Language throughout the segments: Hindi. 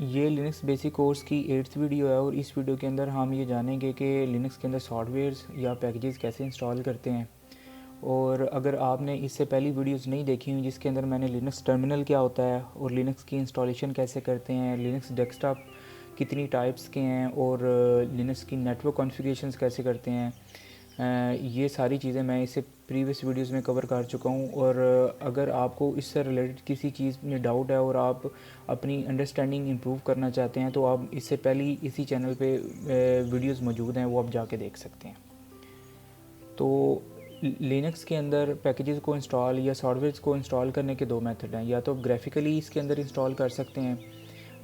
ये लिनक्स बेसिक कोर्स की 8th वीडियो है और इस वीडियो के अंदर हम ये जानेंगे कि लिनक्स के अंदर सॉफ्टवेयर्स या पैकेजेस कैसे इंस्टॉल करते हैं। और अगर आपने इससे पहली वीडियोस नहीं देखी हुई जिसके अंदर मैंने लिनक्स टर्मिनल क्या होता है और लिनक्स की इंस्टॉलेशन कैसे करते हैं, लिनक्स डेस्कटॉप कितनी टाइप्स के हैं और लिनक्स की नेटवर्क कॉन्फ़िगरेशंस कैसे करते हैं, ये सारी चीज़ें मैं इससे प्रीवियस वीडियोस में कवर कर चुका हूँ। और अगर आपको इससे रिलेटेड किसी चीज़ में डाउट है और आप अपनी अंडरस्टैंडिंग इम्प्रूव करना चाहते हैं तो आप इससे पहले इसी चैनल पे वीडियोस मौजूद हैं, वो आप जाके देख सकते हैं। तो लिनक्स के अंदर पैकेजेस को इंस्टॉल या सॉफ्टवेयर्स को इंस्टॉल करने के दो मेथड हैं, या तो ग्राफिकली इसके अंदर इंस्टॉल कर सकते हैं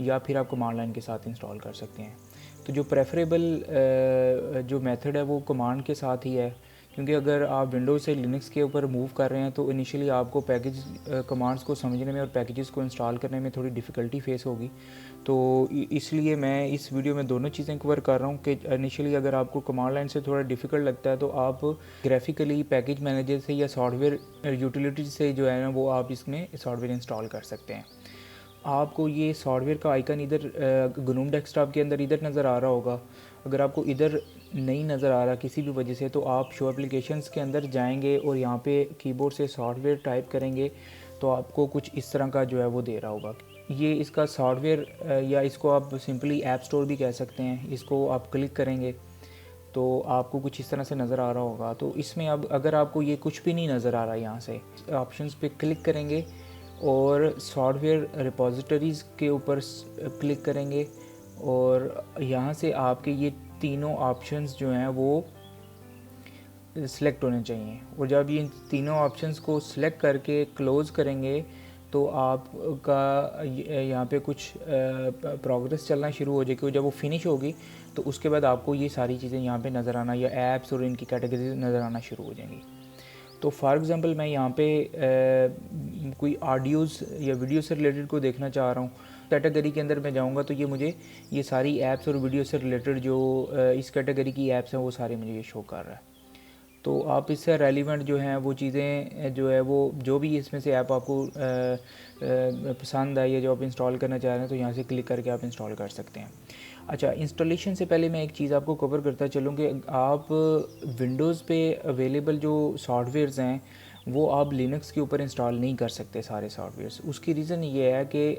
या फिर आप कमांड लाइन के साथ इंस्टॉल कर सकते हैं। तो जो प्रेफरेबल जो मेथड है वो कमांड के साथ ही है, क्योंकि अगर आप विंडोज़ से लिनक्स के ऊपर मूव कर रहे हैं तो इनिशियली आपको पैकेज कमांड्स को समझने में और पैकेजेस को इंस्टॉल करने में थोड़ी डिफ़िकल्टी फेस होगी। तो इसलिए मैं इस वीडियो में दोनों चीज़ें कवर कर रहा हूँ कि इनिशियली अगर आपको कमांड लाइन से थोड़ा डिफ़िकल्ट लगता है तो आप ग्राफिकली पैकेज मैनेजर से या सॉफ्टवेयर यूटिलिटी से जो है ना वो आप इसमें सॉफ्टवेयर इंस्टॉल कर सकते हैं। आपको ये सॉफ्टवेयर का आइकन इधर ग्नोम डेस्कटॉप के अंदर इधर नज़र आ रहा होगा। अगर आपको इधर नहीं नज़र आ रहा किसी भी वजह से तो आप शो एप्लीकेशंस के अंदर जाएंगे और यहाँ पे कीबोर्ड से सॉफ्टवेयर टाइप करेंगे तो आपको कुछ इस तरह का जो है वो दे रहा होगा। ये इसका सॉफ्टवेयर या इसको आप सिंपली ऐप स्टोर भी कह सकते हैं। इसको आप क्लिक करेंगे तो आपको कुछ इस तरह से नज़र आ रहा होगा। तो इसमें अब अगर आपको ये कुछ भी नहीं नज़र आ रहा, यहाँ से ऑप्शंस पे क्लिक करेंगे और सॉफ्टवेयर रिपोजिटरीज़ के ऊपर क्लिक करेंगे और यहाँ से आपके ये तीनों ऑप्शंस जो हैं वो सिलेक्ट होने चाहिए। और जब ये तीनों ऑप्शंस को सिलेक्ट करके क्लोज़ करेंगे तो आपका यहाँ पे कुछ प्रोग्रेस चलना शुरू हो जाएगी। जब वो फिनिश होगी तो उसके बाद आपको ये सारी चीज़ें यहाँ पे नज़र आना या ऐप्स और इनकी कैटेगरीज नज़र आना शुरू हो जाएंगी। तो फॉर एग्ज़ाम्पल मैं यहाँ पे कोई ऑडियोज़ या वीडियो से रिलेटेड को देखना चाह रहा हूँ, कैटेगरी के अंदर मैं जाऊँगा तो ये मुझे ये सारी ऐप्स और वीडियो से रिलेटेड जो इस कैटेगरी की ऐप्स हैं वो सारे मुझे ये शो कर रहा है। तो आप इससे रेलिवेंट जो हैं वो चीज़ें जो है वो जो भी इसमें से ऐप आपको पसंद है या जो आप इंस्टॉल करना चाह रहे हैं तो यहाँ से क्लिक करके आप इंस्टॉल कर सकते हैं। अच्छा, इंस्टॉलेशन से पहले मैं एक चीज़ आपको कवर करता चलूँ कि आप विंडोज़ पे अवेलेबल जो सॉफ्टवेयर्स हैं वो आप लिनक्स के ऊपर इंस्टॉल नहीं कर सकते सारे सॉफ्टवेयर्स। उसकी रीज़न ये है कि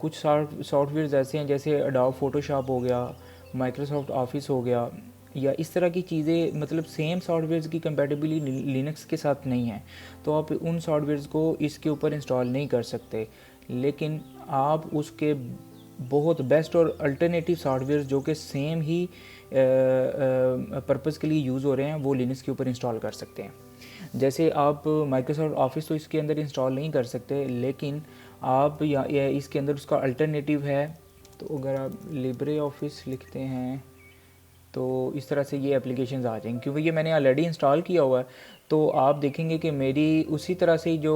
कुछ सॉफ्टवेयर्स ऐसे हैं जैसे एडोब फोटोशॉप हो गया, माइक्रोसॉफ्ट ऑफिस हो गया या इस तरह की चीज़ें, मतलब सेम सॉफ्टवेयर्स की कंपैटिबिलिटी लिनक्स के साथ नहीं है, तो आप उन सॉफ्टवेयर्स को इसके ऊपर इंस्टॉल नहीं कर सकते। लेकिन आप उसके बहुत बेस्ट और अल्टरनेटिव सॉफ्टवेयर जो कि सेम ही पर्पज़ के लिए यूज़ हो रहे हैं वो लिनक्स के ऊपर इंस्टॉल कर सकते हैं। जैसे आप माइक्रोसॉफ्ट ऑफिस तो इसके अंदर इंस्टॉल नहीं कर सकते, लेकिन आप या इसके अंदर उसका अल्टरनेटिव है। तो अगर आप लिब्रे ऑफिस लिखते हैं तो इस तरह से ये एप्लीकेशंस आ जाएंगी। क्योंकि ये मैंने ऑलरेडी इंस्टॉल किया हुआ है तो आप देखेंगे कि मेरी उसी तरह से जो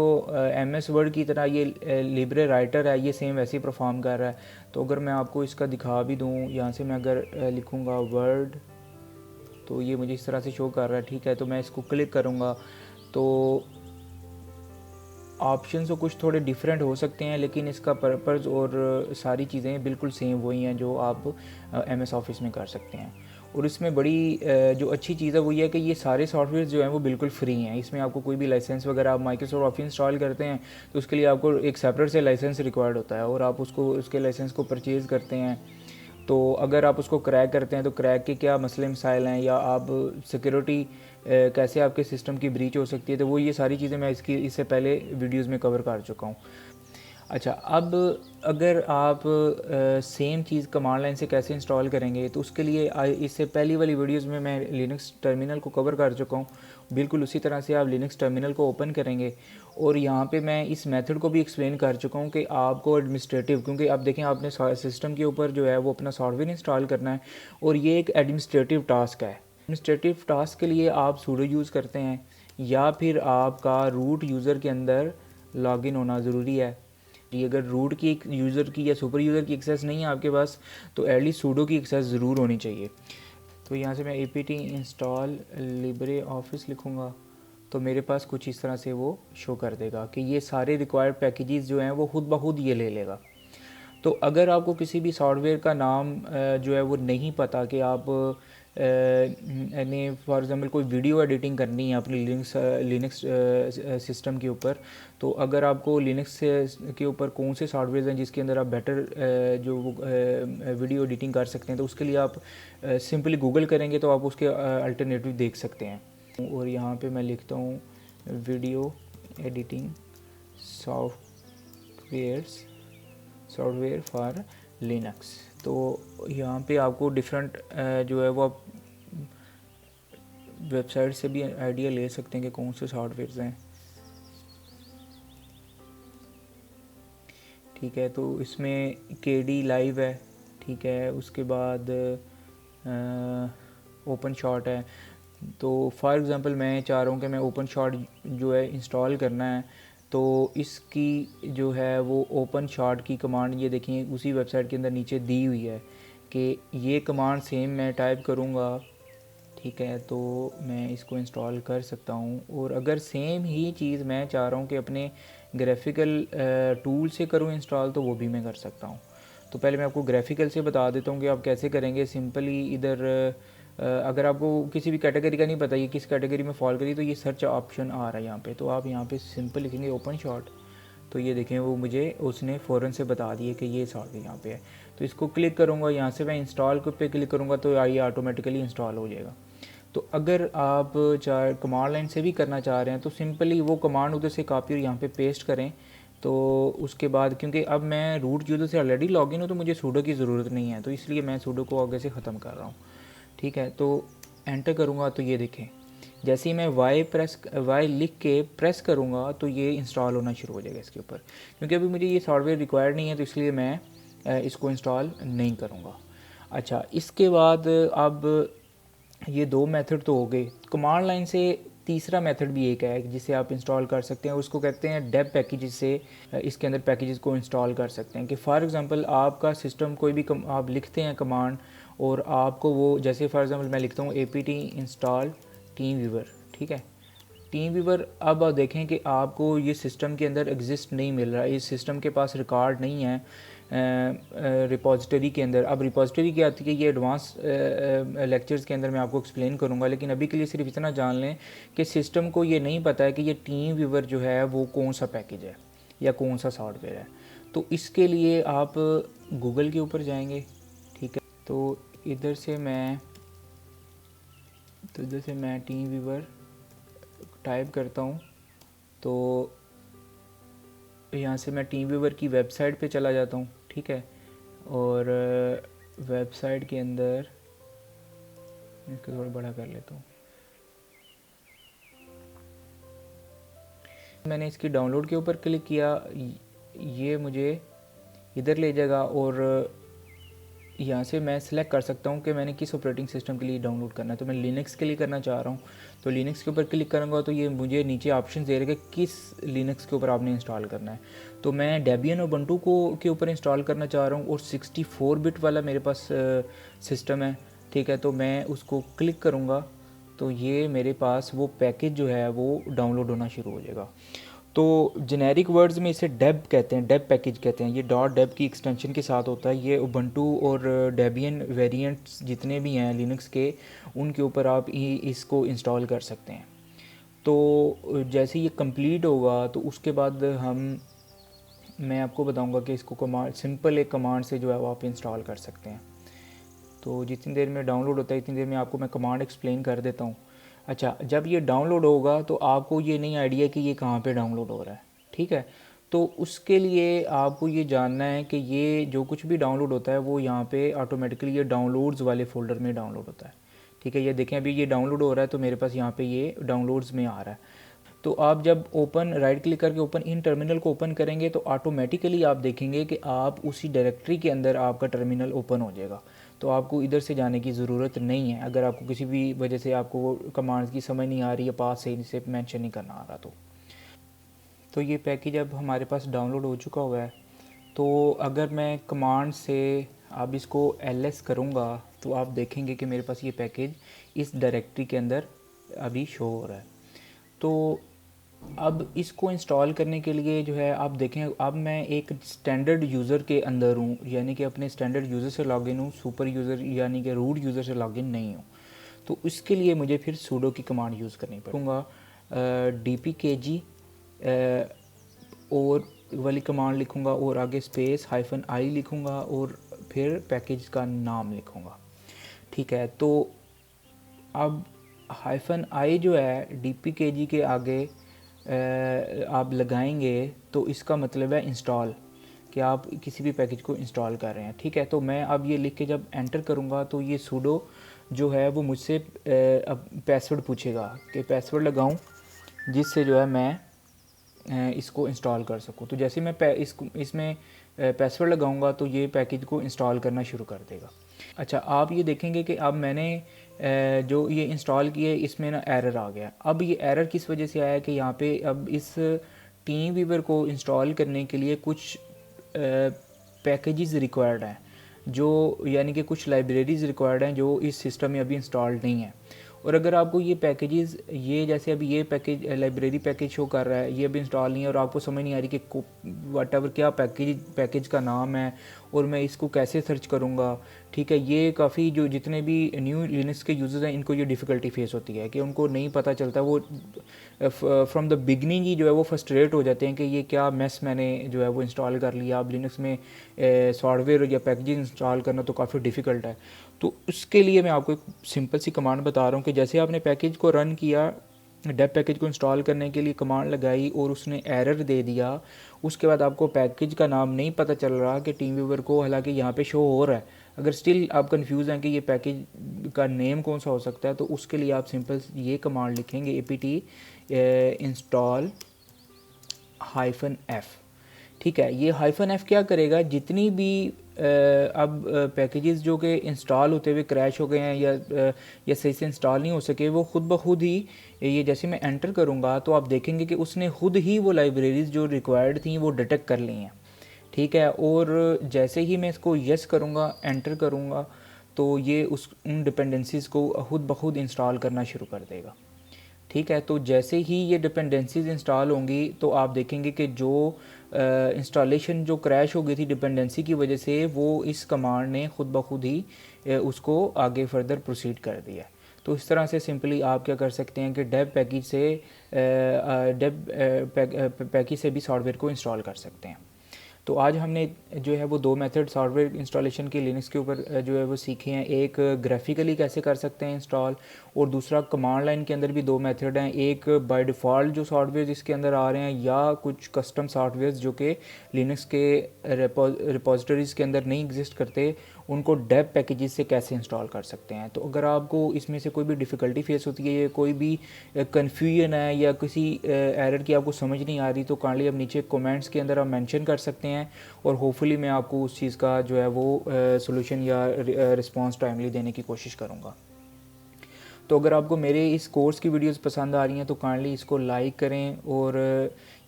MS वर्ड की तरह ये लिब्रे राइटर है ये सेम वैसे ही परफॉर्म कर रहा है। तो अगर मैं आपको इसका दिखा भी दूँ, यहाँ से मैं अगर लिखूँगा वर्ड तो ये मुझे इस तरह से शो कर रहा है। ठीक है, तो मैं इसको क्लिक करूँगा तो ऑप्शन तो कुछ थोड़े डिफरेंट हो सकते हैं लेकिन इसका पर्पज़ और सारी चीज़ें बिल्कुल सेम वही हैं जो आप MS ऑफिस में कर सकते हैं। और इसमें बड़ी जो अच्छी चीज़ है वो ये है कि ये सारे सॉफ्टवेयर जो हैं वो बिल्कुल फ्री हैं। इसमें आपको कोई भी लाइसेंस वगैरह, आप माइक्रोसॉफ्ट ऑफिस इंस्टॉल करते हैं तो उसके लिए आपको एक सेपरेट से लाइसेंस रिक्वायर्ड होता है और आप उसके लाइसेंस को परचेज़ करते हैं। तो अगर आप उसको क्रैक करते हैं तो क्रैक के क्या मसले मसाइल हैं या आप सिक्योरिटी कैसे आपके सिस्टम की ब्रीच हो सकती है, तो वो ये सारी चीज़ें मैं इससे पहले वीडियोस में कवर कर चुका हूँ। अच्छा, अब अगर आप सेम चीज़ कमांड लाइन से कैसे इंस्टॉल करेंगे तो उसके लिए इससे पहली वाली वीडियोस में मैं लिनक्स टर्मिनल को कवर कर चुका हूँ। बिल्कुल उसी तरह से आप लिनक्स टर्मिनल को ओपन करेंगे और यहाँ पे मैं इस मेथड को भी एक्सप्लेन कर चुका हूँ कि आपको एडमिनिस्ट्रेटिव, क्योंकि आप देखें आपने सिस्टम के ऊपर जो है वो अपना सॉफ्टवेयर इंस्टॉल करना है और ये एक एडमिनिस्ट्रेटिव टास्क है। एडमिनिस्ट्रेटिव टास्क के लिए आप सूडो यूज़ करते हैं या फिर आपका रूट यूज़र के अंदर लॉगिन होना ज़रूरी है। ये अगर रूट की यूज़र की या सुपर यूज़र की एक्सेस नहीं है आपके पास तो एटलीस्ट सूडो की एक्सेस ज़रूर होनी चाहिए। तो यहाँ से मैं apt इंस्टॉल लिब्रे ऑफिस लिखूँगा तो मेरे पास कुछ इस तरह से वो शो कर देगा कि ये सारे रिक्वायर्ड पैकेजेस जो हैं वो खुद ब खुद ये ले लेगा। तो अगर आपको किसी भी सॉफ्टवेयर का नाम जो है वो नहीं पता कि आप यानी फॉर एग्ज़ाम्पल कोई वीडियो एडिटिंग करनी है अपनी लिनक्स सिस्टम के ऊपर, तो अगर आपको लिनक्स के ऊपर कौन से सॉफ्टवेयर हैं जिसके अंदर आप बेटर जो वीडियो एडिटिंग कर सकते हैं, तो उसके लिए आप सिंपली गूगल करेंगे तो आप उसके अल्टरनेटिव देख सकते हैं। और यहाँ पे मैं लिखता हूँ video editing software for Linux. तो यहाँ पे आपको डिफरेंट जो है वो आप वेबसाइट से भी आइडिया ले सकते हैं कि कौन से सॉफ्टवेयर हैं। ठीक है, तो इसमें KD लाइव है, ठीक है, उसके बाद ओपन शॉट है। तो फॉर एग्ज़ाम्पल मैं चाह रहा हूँ कि मैं ओपन शॉट जो है इंस्टॉल करना है, तो इसकी जो है वो ओपन शॉट की कमांड ये देखिए उसी वेबसाइट के अंदर नीचे दी हुई है कि ये कमांड सेम मैं टाइप करूँगा, ठीक है, तो मैं इसको इंस्टॉल कर सकता हूँ। और अगर सेम ही चीज़ मैं चाह रहा हूँ कि अपने ग्राफिकल टूल से करूँ इंस्टॉल, तो वो भी मैं कर सकता हूँ। तो पहले मैं आपको ग्राफिकल से बता देता हूँ कि आप कैसे करेंगे। सिंपली इधर अगर आपको किसी भी कैटेगरी का नहीं पता ये किस कैटेगरी में फॉल करी, तो ये सर्च ऑप्शन आ रहा है यहाँ पे, तो आप यहाँ पे सिंपल लिखेंगे ओपन शॉट, तो ये देखें वो मुझे उसने फ़ौरन से बता दिए कि ये सॉफ्टवेयर यहाँ पे है। तो इसको क्लिक करूँगा, यहाँ से मैं इंस्टॉल पे क्लिक करूँगा तो ये ऑटोमेटिकली इंस्टॉल हो जाएगा। तो अगर आप चाहे कमांड लाइन से भी करना चाह रहे हैं तो सिंपली वो कमांड उधर से कॉपी और यहाँ पे पेस्ट करें। तो उसके बाद क्योंकि अब मैं रूट यूज़र से ऑलरेडी लॉगिन हूँ तो मुझे सूडो की ज़रूरत नहीं है, तो इसलिए मैं सूडो को आगे से ख़त्म कर रहा हूँ। ठीक है, तो एंटर करूँगा तो ये देखें जैसे ही मैं वाई लिख के प्रेस करूँगा तो ये इंस्टॉल होना शुरू हो जाएगा इसके ऊपर। क्योंकि अभी मुझे ये सॉफ्टवेयर रिक्वायर्ड नहीं है तो इसलिए मैं इसको इंस्टॉल नहीं करूँगा। अच्छा, इसके बाद अब ये दो मेथड तो हो गए। कमांड लाइन से तीसरा मेथड भी एक है जिसे आप इंस्टॉल कर सकते हैं, उसको कहते हैं डेब पैकेजेस से इसके अंदर पैकेजेस को इंस्टॉल कर सकते हैं। कि फॉर एग्ज़ाम्पल आपका सिस्टम कोई भी आप लिखते हैं कमांड और आपको वो जैसे फॉर एग्ज़ाम्पल मैं लिखता हूँ apt इंस्टॉल टीम व्यूवर, ठीक है, टीम व्यूवर। अब आप देखें कि आपको ये सिस्टम के अंदर एग्जिस्ट नहीं मिल रहा है, इस सिस्टम के पास रिकॉर्ड नहीं है रिपॉजिटरी के अंदर। अब रिपॉजिटरी क्या आती है ये एडवांस लेक्चर्स के अंदर मैं आपको एक्सप्लेन करूंगा, लेकिन अभी के लिए सिर्फ इतना जान लें कि सिस्टम को ये नहीं पता है कि ये टीम व्यूवर जो है वो कौन सा पैकेज है या कौन सा सॉफ्टवेयर है। तो इसके लिए आप गूगल के ऊपर जाएंगे, ठीक है, तो इधर से मैं टीम व्यूवर टाइप करता हूँ, तो यहाँ से मैं टीम व्यूवर की वेबसाइट पे चला जाता हूँ, ठीक है, और वेबसाइट के अंदर इसको थोड़ा बड़ा कर लेता हूँ। मैंने इसकी डाउनलोड के ऊपर क्लिक किया, ये मुझे इधर ले जाएगा और यहाँ से मैं सिलेक्ट कर सकता हूँ कि मैंने किस ऑपरेटिंग सिस्टम के लिए डाउनलोड करना है। तो मैं लिनक्स के लिए करना चाह रहा हूँ, तो लिनक्स के ऊपर क्लिक करूँगा तो ये मुझे नीचे ऑप्शन दे रहा है कि किस लिनक्स के ऊपर आपने इंस्टॉल करना है। तो मैं डेबियन और उबंटू को के ऊपर इंस्टॉल करना चाह रहा हूँ और 64 बिट वाला मेरे पास सिस्टम है, ठीक है, तो मैं उसको क्लिक करूँगा तो ये मेरे पास वो पैकेज जो है वो डाउनलोड होना शुरू हो जाएगा। तो जेनेरिक वर्ड्स में इसे डेब कहते हैं, डेब पैकेज कहते हैं। ये .deb की एक्सटेंशन के साथ होता है। ये उबंटू और डेबियन वेरिएंट्स जितने भी हैं लिनक्स के, उनके ऊपर आप इसको इंस्टॉल कर सकते हैं। तो जैसे ये कंप्लीट होगा तो उसके बाद मैं आपको बताऊंगा कि इसको कमांड सिंपल एक कमांड से जो है वो आप इंस्टॉल कर सकते हैं। तो जितनी देर में डाउनलोड होता है इतनी देर में आपको मैं कमांड एक्सप्लेन कर देता हूँ। अच्छा, जब ये डाउनलोड होगा तो आपको ये नहीं आइडिया कि ये कहाँ पे डाउनलोड हो रहा है, ठीक है, तो उसके लिए आपको ये जानना है कि ये जो कुछ भी डाउनलोड होता है वो यहाँ पे ऑटोमेटिकली ये डाउनलोड्स वाले फ़ोल्डर में डाउनलोड होता है, ठीक है। ये देखें अभी ये डाउनलोड हो रहा है तो मेरे पास यहाँ पे ये डाउनलोड्स में आ रहा है। तो आप जब ओपन राइट क्लिक करके ओपन इन टर्मिनल को ओपन करेंगे तो ऑटोमेटिकली आप देखेंगे कि आप उसी डायरेक्टरी के अंदर आपका टर्मिनल ओपन हो जाएगा। तो आपको इधर से जाने की ज़रूरत नहीं है। अगर आपको किसी भी वजह से आपको वो कमांड्स की समझ नहीं आ रही है, पास से मेंशन नहीं करना आ रहा, तो ये पैकेज अब हमारे पास डाउनलोड हो चुका हुआ है। तो अगर मैं कमांड से अब इसको ls करूँगा तो आप देखेंगे कि मेरे पास ये पैकेज इस डायरेक्टरी के अंदर अभी शो हो रहा है। तो अब इसको इंस्टॉल करने के लिए जो है आप देखें, अब मैं एक स्टैंडर्ड यूज़र के अंदर हूँ, यानी कि अपने स्टैंडर्ड यूज़र से लॉगिन हूँ, सुपर यूज़र यानी कि रूट यूज़र से लॉगिन नहीं हूँ। तो इसके लिए मुझे फिर सूडो की कमांड यूज़ करनी पड़ूँगा। dpkg और वाली कमांड लिखूँगा और आगे स्पेस -i लिखूँगा और फिर पैकेज का नाम लिखूँगा। ठीक है, तो अब -i जो है dpkg के आगे आप लगाएंगे तो इसका मतलब है इंस्टॉल, कि आप किसी भी पैकेज को इंस्टॉल कर रहे हैं। ठीक है, तो मैं अब ये लिख के जब एंटर करूँगा तो ये सूडो जो है वो मुझसे अब पासवर्ड पूछेगा कि पासवर्ड लगाऊं जिससे जो है मैं इसको इंस्टॉल कर सकूं। तो जैसे मैं इसमें पासवर्ड लगाऊंगा तो ये पैकेज को इंस्टॉल करना शुरू कर देगा। अच्छा, आप ये देखेंगे कि अब मैंने जो ये इंस्टॉल किए इसमें ना एरर आ गया। अब ये एरर किस वजह से आया कि यहाँ पे अब इस टीम वीवर को इंस्टॉल करने के लिए कुछ पैकेजेस रिक्वायर्ड हैं, जो यानी कि कुछ लाइब्रेरीज़ रिक्वायर्ड हैं जो इस सिस्टम में अभी इंस्टॉल्ड नहीं है। और अगर आपको ये पैकेजेस, ये जैसे अभी ये पैकेज लाइब्रेरी पैकेज शो कर रहा है, ये अभी इंस्टॉल नहीं है और आपको समझ नहीं आ रही कि वट क्या पैकेज का नाम है और मैं इसको कैसे सर्च करूँगा। ठीक है, ये काफ़ी जो जितने भी न्यू लिनक्स के यूज़र्स हैं इनको ये डिफ़िकल्टी फेस होती है कि उनको नहीं पता चलता, वो फ्रॉम द बिगनिंग ही जो है वो फ्रस्ट्रेट हो जाते हैं कि ये क्या मेस मैंने जो है वो इंस्टॉल कर लिया। अब लिनक्स में सॉफ्टवेयर या पैकेजेस इंस्टॉल करना तो काफ़ी डिफ़िकल्ट है। तो उसके लिए मैं आपको एक सिंपल सी कमांड बता रहा हूँ कि जैसे आपने पैकेज को रन किया, डेप पैकेज को इंस्टॉल करने के लिए कमांड लगाई और उसने एरर दे दिया, उसके बाद आपको पैकेज का नाम नहीं पता चल रहा कि टीम व्यूवर को, हालांकि यहाँ पे शो हो रहा है, अगर स्टिल आप कंफ्यूज हैं कि ये पैकेज का नेम कौन सा हो सकता है, तो उसके लिए आप सिंपल ये कमांड लिखेंगे apt install -f। ठीक है, ये -f क्या करेगा, जितनी भी अब पैकेजेस जो कि इंस्टॉल होते हुए क्रैश हो गए हैं या सही से इंस्टॉल नहीं हो सके, वो खुद ब खुद ही, ये जैसे मैं एंटर करूँगा तो आप देखेंगे कि उसने खुद ही वो लाइब्रेरीज़ जो रिक्वायर्ड थी वो डिटेक्ट कर ली हैं। ठीक है, और जैसे ही मैं इसको यस करूँगा, एंटर करूँगा, तो ये उन डिपेंडेंसीज़ को खुद ब खुद इंस्टॉल करना शुरू कर देगा। ठीक है, तो जैसे ही ये डिपेंडेंसीज इंस्टॉल होंगी तो आप देखेंगे कि जो इंस्टॉलेशन जो क्रैश हो गई थी डिपेंडेंसी की वजह से, वो इस कमांड ने खुद ब खुद ही उसको आगे फर्दर प्रोसीड कर दिया। तो इस तरह से सिंपली आप क्या कर सकते हैं कि डेव पैकेज से भी सॉफ्टवेयर को इंस्टॉल कर सकते हैं। तो आज हमने जो है वो दो मेथड सॉफ्टवेयर इंस्टॉलेशन के लिनक्स के ऊपर जो है वो सीखे हैं। एक ग्राफिकली कैसे कर सकते हैं इंस्टॉल, और दूसरा कमांड लाइन के अंदर भी दो मेथड हैं, एक बाय डिफ़ॉल्ट जो सॉफ्टवेयर इसके अंदर आ रहे हैं या कुछ कस्टम सॉफ्टवेयर जो कि लिनक्स के रिपोजिटरीज़ के अंदर नहीं एग्जिस्ट करते, उनको डेव पैकेजेस से कैसे इंस्टॉल कर सकते हैं। तो अगर आपको इसमें से कोई भी डिफ़िकल्टी फेस होती है या कोई भी कन्फ्यूजन है या किसी एरर की आपको समझ नहीं आ रही, तो काइंडली आप नीचे कमेंट्स के अंदर आप मेंशन कर सकते हैं और होपफुली मैं आपको उस चीज़ का जो है वो सॉल्यूशन या रिस्पांस टाइमली देने की कोशिश करूँगा। तो अगर आपको मेरे इस कोर्स की वीडियोस पसंद आ रही हैं तो काइंडली इसको लाइक करें और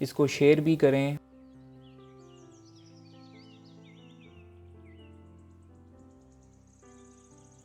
इसको शेयर भी करें।